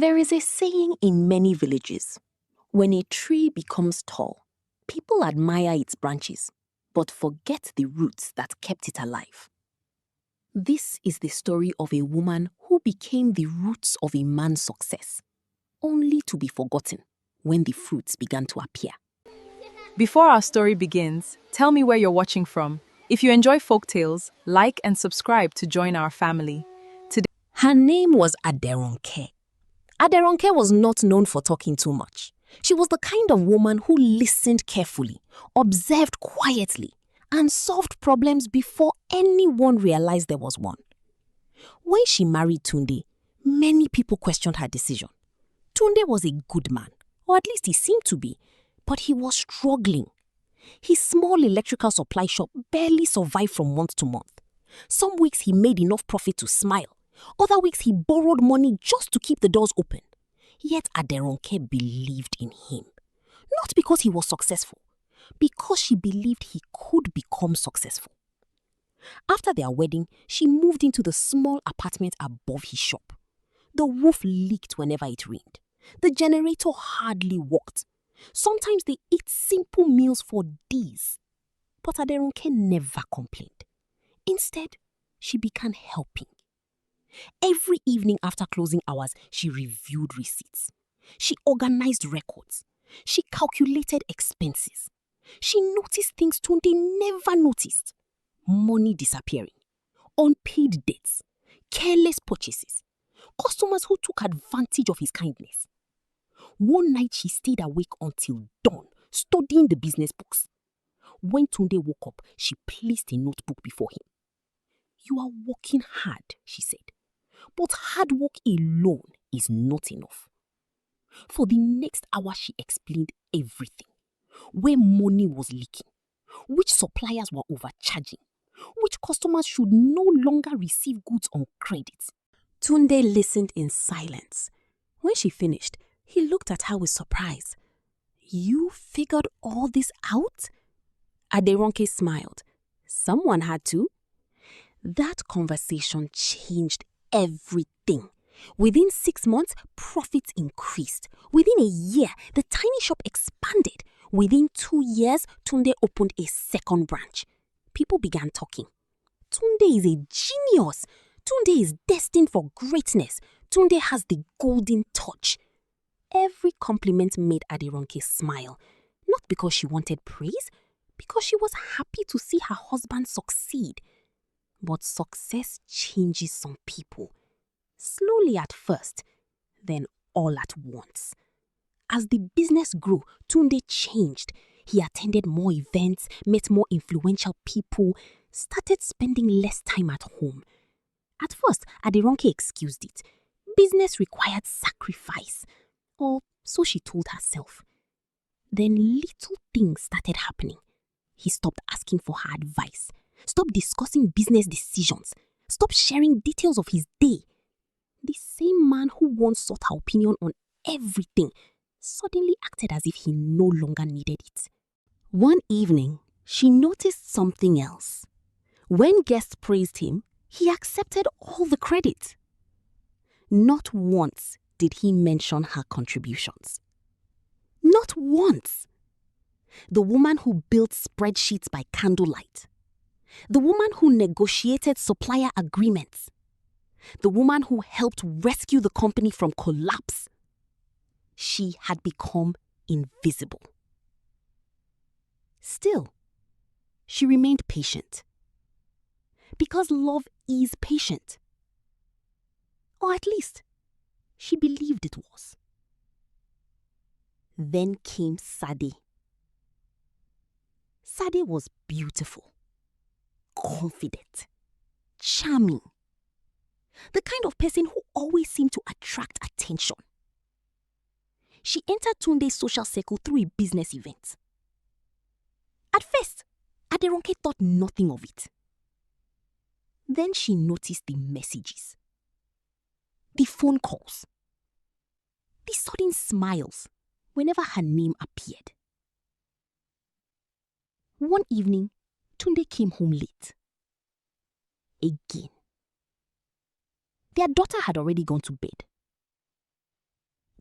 There is a saying in many villages: when a tree becomes tall, people admire its branches, but forget the roots that kept it alive. This is the story of a woman who became the roots of a man's success, only to be forgotten when the fruits began to appear. Before our story begins, tell me where you're watching from. If you enjoy folktales, like and subscribe to join our family. Her name was Aderonke. Aderonke was not known for talking too much. She was the kind of woman who listened carefully, observed quietly, and solved problems before anyone realized there was one. When she married Tunde, many people questioned her decision. Tunde was a good man, or at least he seemed to be, but he was struggling. His small electrical supply shop barely survived from month to month. Some weeks he made enough profit to smile. Other weeks he borrowed money just to keep the doors open. Yet Aderonke believed in him. Not because he was successful, because she believed he could become successful. After their wedding, she moved into the small apartment above his shop. The roof leaked whenever it rained. The generator hardly worked. Sometimes they ate simple meals for days. But Aderonke never complained. Instead, she began helping. Every evening after closing hours, she reviewed receipts. She organized records. She calculated expenses. She noticed things Tunde never noticed. Money disappearing, unpaid debts, careless purchases, customers who took advantage of his kindness. One night she stayed awake until dawn, studying the business books. When Tunde woke up, she placed a notebook before him. "You are working hard," she said. "But hard work alone is not enough." For the next hour, she explained everything. Where money was leaking, which suppliers were overcharging, which customers should no longer receive goods on credit. Tunde listened in silence. When she finished, he looked at her with surprise. "You figured all this out?" Aderonke smiled. "Someone had to." That conversation changed everything. Within 6 months, profits increased. Within a year, the tiny shop expanded. Within 2 years, Tunde opened a second branch. People began talking. "Tunde is a genius. Tunde is destined for greatness. Tunde has the golden touch." Every compliment made Aderonke smile, not because she wanted praise, because she was happy to see her husband succeed. But success changes some people. Slowly at first, then all at once. As the business grew, Tunde changed. He attended more events, met more influential people, started spending less time at home. At first, Aderonke excused it. Business required sacrifice, or so she told herself. Then little things started happening. He stopped asking for her advice, stopped discussing business decisions, stopped sharing details of his day. The same man who once sought her opinion on everything suddenly acted as if he no longer needed it. One evening, she noticed something else. When guests praised him, he accepted all the credit. Not once did he mention her contributions. Not once. The woman who built spreadsheets by candlelight. The woman who negotiated supplier agreements. The woman who helped rescue the company from collapse. She had become invisible. Still, she remained patient. Because love is patient. Or at least, she believed it was. Then came Sade. Sade was beautiful, confident, charming. The kind of person who always seemed to attract attention. She entered Tunde's social circle through a business event. At first, Aderonke thought nothing of it. Then she noticed the messages, the phone calls, the sudden smiles whenever her name appeared. One evening, Tunde came home late. Again. Their daughter had already gone to bed.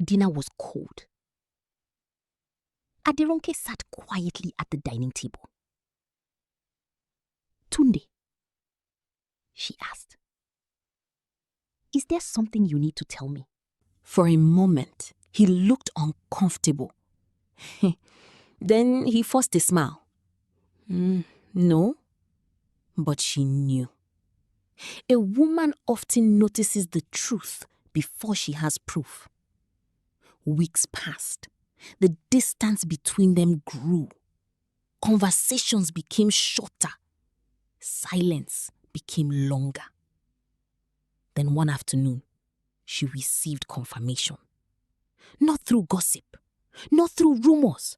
Dinner was cold. Aderonke sat quietly at the dining table. Tunde, she asked, is there something you need to tell me? For a moment, he looked uncomfortable. Then he forced a smile. No, but she knew. A woman often notices the truth before she has proof. Weeks passed. The distance between them grew. Conversations became shorter. Silence became longer. Then one afternoon, she received confirmation. Not through gossip, not through rumors,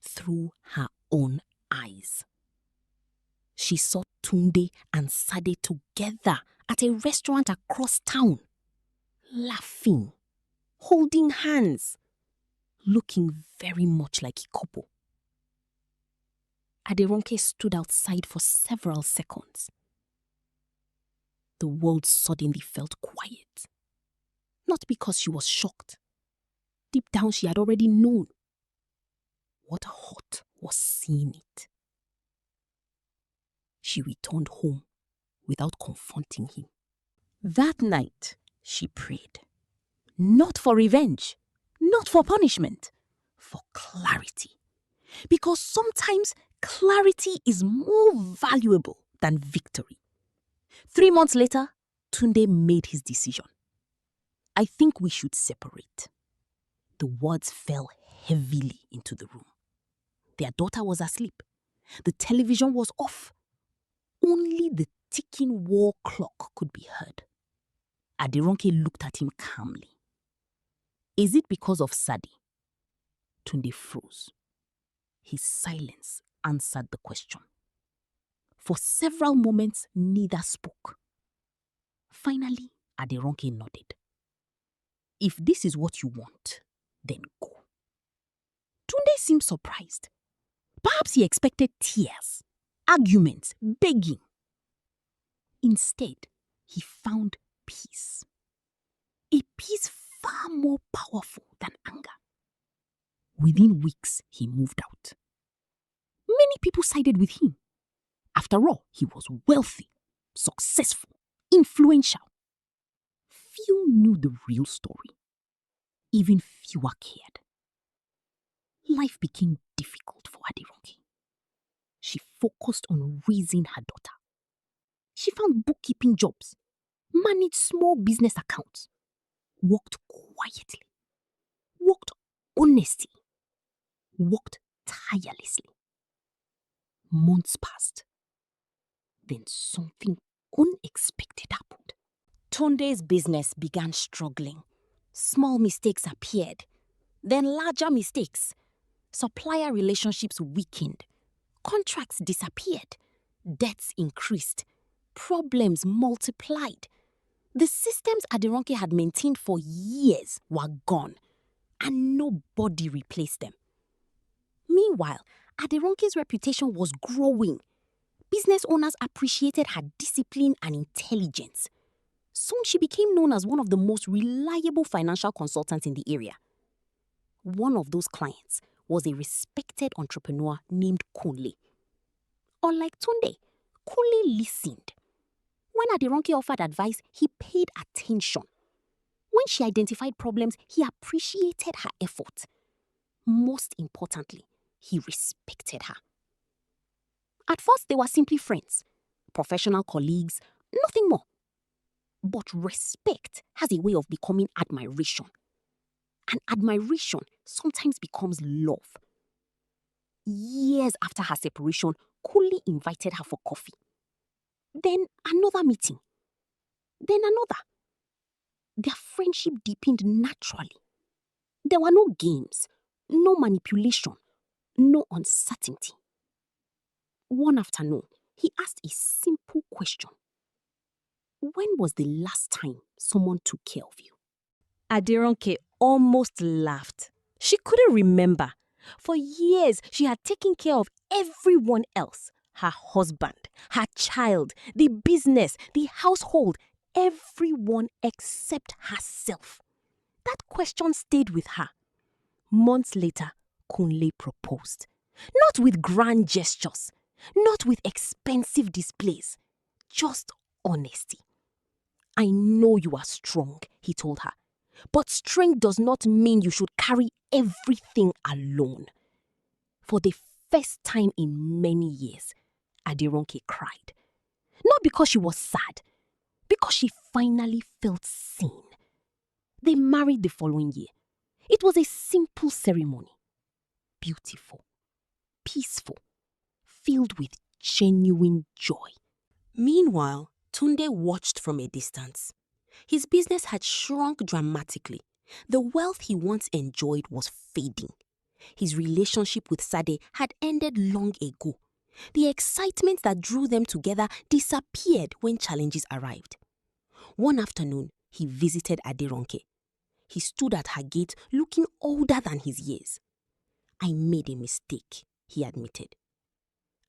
through her own eyes. She saw Tunde and Sade together at a restaurant across town, laughing, holding hands, looking very much like a couple. Aderonke stood outside for several seconds. The world suddenly felt quiet. Not because she was shocked. Deep down she had already known. What hurt was seeing it. She returned home without confronting him. That night, she prayed. Not for revenge, not for punishment, for clarity. Because sometimes clarity is more valuable than victory. 3 months later, Tunde made his decision. I think we should separate. The words fell heavily into the room. Their daughter was asleep. The television was off. Only the ticking wall clock could be heard. Aderonke looked at him calmly. Is it because of Sadi? Tunde froze. His silence answered the question. For several moments, neither spoke. Finally, Aderonke nodded. If this is what you want, then go. Tunde seemed surprised. Perhaps he expected tears, arguments, begging. Instead, he found peace. A peace far more powerful than anger. Within weeks, he moved out. Many people sided with him. After all, he was wealthy, successful, influential. Few knew the real story. Even fewer cared. Life became difficult for Aderonke. She focused on raising her daughter. She found bookkeeping jobs, managed small business accounts, worked quietly, worked honestly, worked tirelessly. Months passed. Then something unexpected happened. Tunde's business began struggling. Small mistakes appeared, then larger mistakes. Supplier relationships weakened. Contracts disappeared. Debts increased. Problems multiplied. The systems Aderonke had maintained for years were gone, and nobody replaced them. Meanwhile, Aderonke's reputation was growing. Business owners appreciated her discipline and intelligence. Soon she became known as one of the most reliable financial consultants in the area. One of those clients was a respected entrepreneur named Kunle. Unlike Tunde, Kunle listened. When Aderonke offered advice, he paid attention. When she identified problems, he appreciated her effort. Most importantly, he respected her. At first, they were simply friends, professional colleagues, nothing more. But respect has a way of becoming admiration. And admiration sometimes becomes love. Years after her separation, Kunle invited her for coffee. Then another meeting. Then another. Their friendship deepened naturally. There were no games, no manipulation, no uncertainty. One afternoon, he asked a simple question. When was the last time someone took care of you? Aderonke almost laughed. She couldn't remember. For years, she had taken care of everyone else. Her husband, her child, the business, the household, everyone except herself. That question question stayed with her. Months later, Kunle proposed. Not with grand gestures, not with expensive displays, just honesty. I know you are strong, he told her, but strength does not mean you should carry everything alone. For the first time in many years, Aderonke cried. Not because she was sad, because she finally felt seen. They married the following year. It was a simple ceremony. Beautiful, peaceful, filled with genuine joy. Meanwhile, Tunde watched from a distance. His business had shrunk dramatically. The wealth he once enjoyed was fading. His relationship with Sade had ended long ago. The excitement that drew them together disappeared when challenges arrived. One afternoon, he visited Aderonke. He stood at her gate looking older than his years. I made a mistake, he admitted.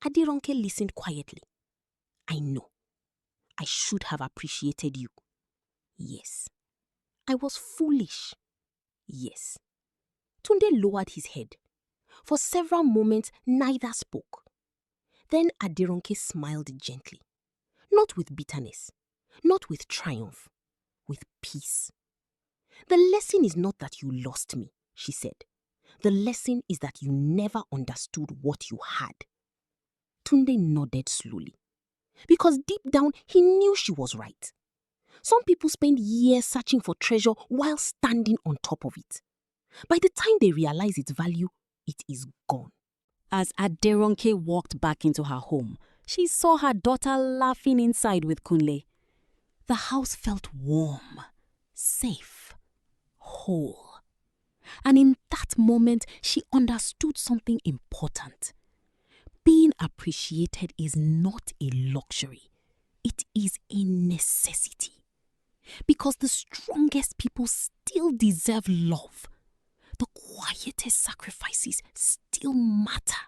Aderonke listened quietly. I know. I should have appreciated you. Yes. I was foolish. Yes. Tunde lowered his head. For several moments, neither spoke. Then Aderonke smiled gently. Not with bitterness, not with triumph, with peace. The lesson is not that you lost me, she said. The lesson is that you never understood what you had. Tunde nodded slowly. Because deep down, he knew she was right. Some people spend years searching for treasure while standing on top of it. By the time they realize its value, it is gone. As Aderonke walked back into her home, she saw her daughter laughing inside with Kunle. The house felt warm, safe, whole. And in that moment, she understood something important. Being appreciated is not a luxury. It is a necessity. Because the strongest people still deserve love. The quietest sacrifices still matter.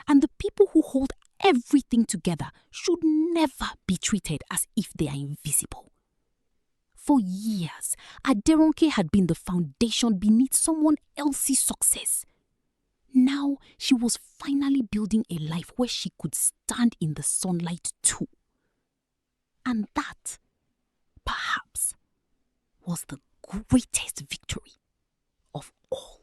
And the people who hold everything together should never be treated as if they are invisible. For years, Aderonke had been the foundation beneath someone else's success. Now she was finally building a life where she could stand in the sunlight too. And that, perhaps, was the greatest victory of all.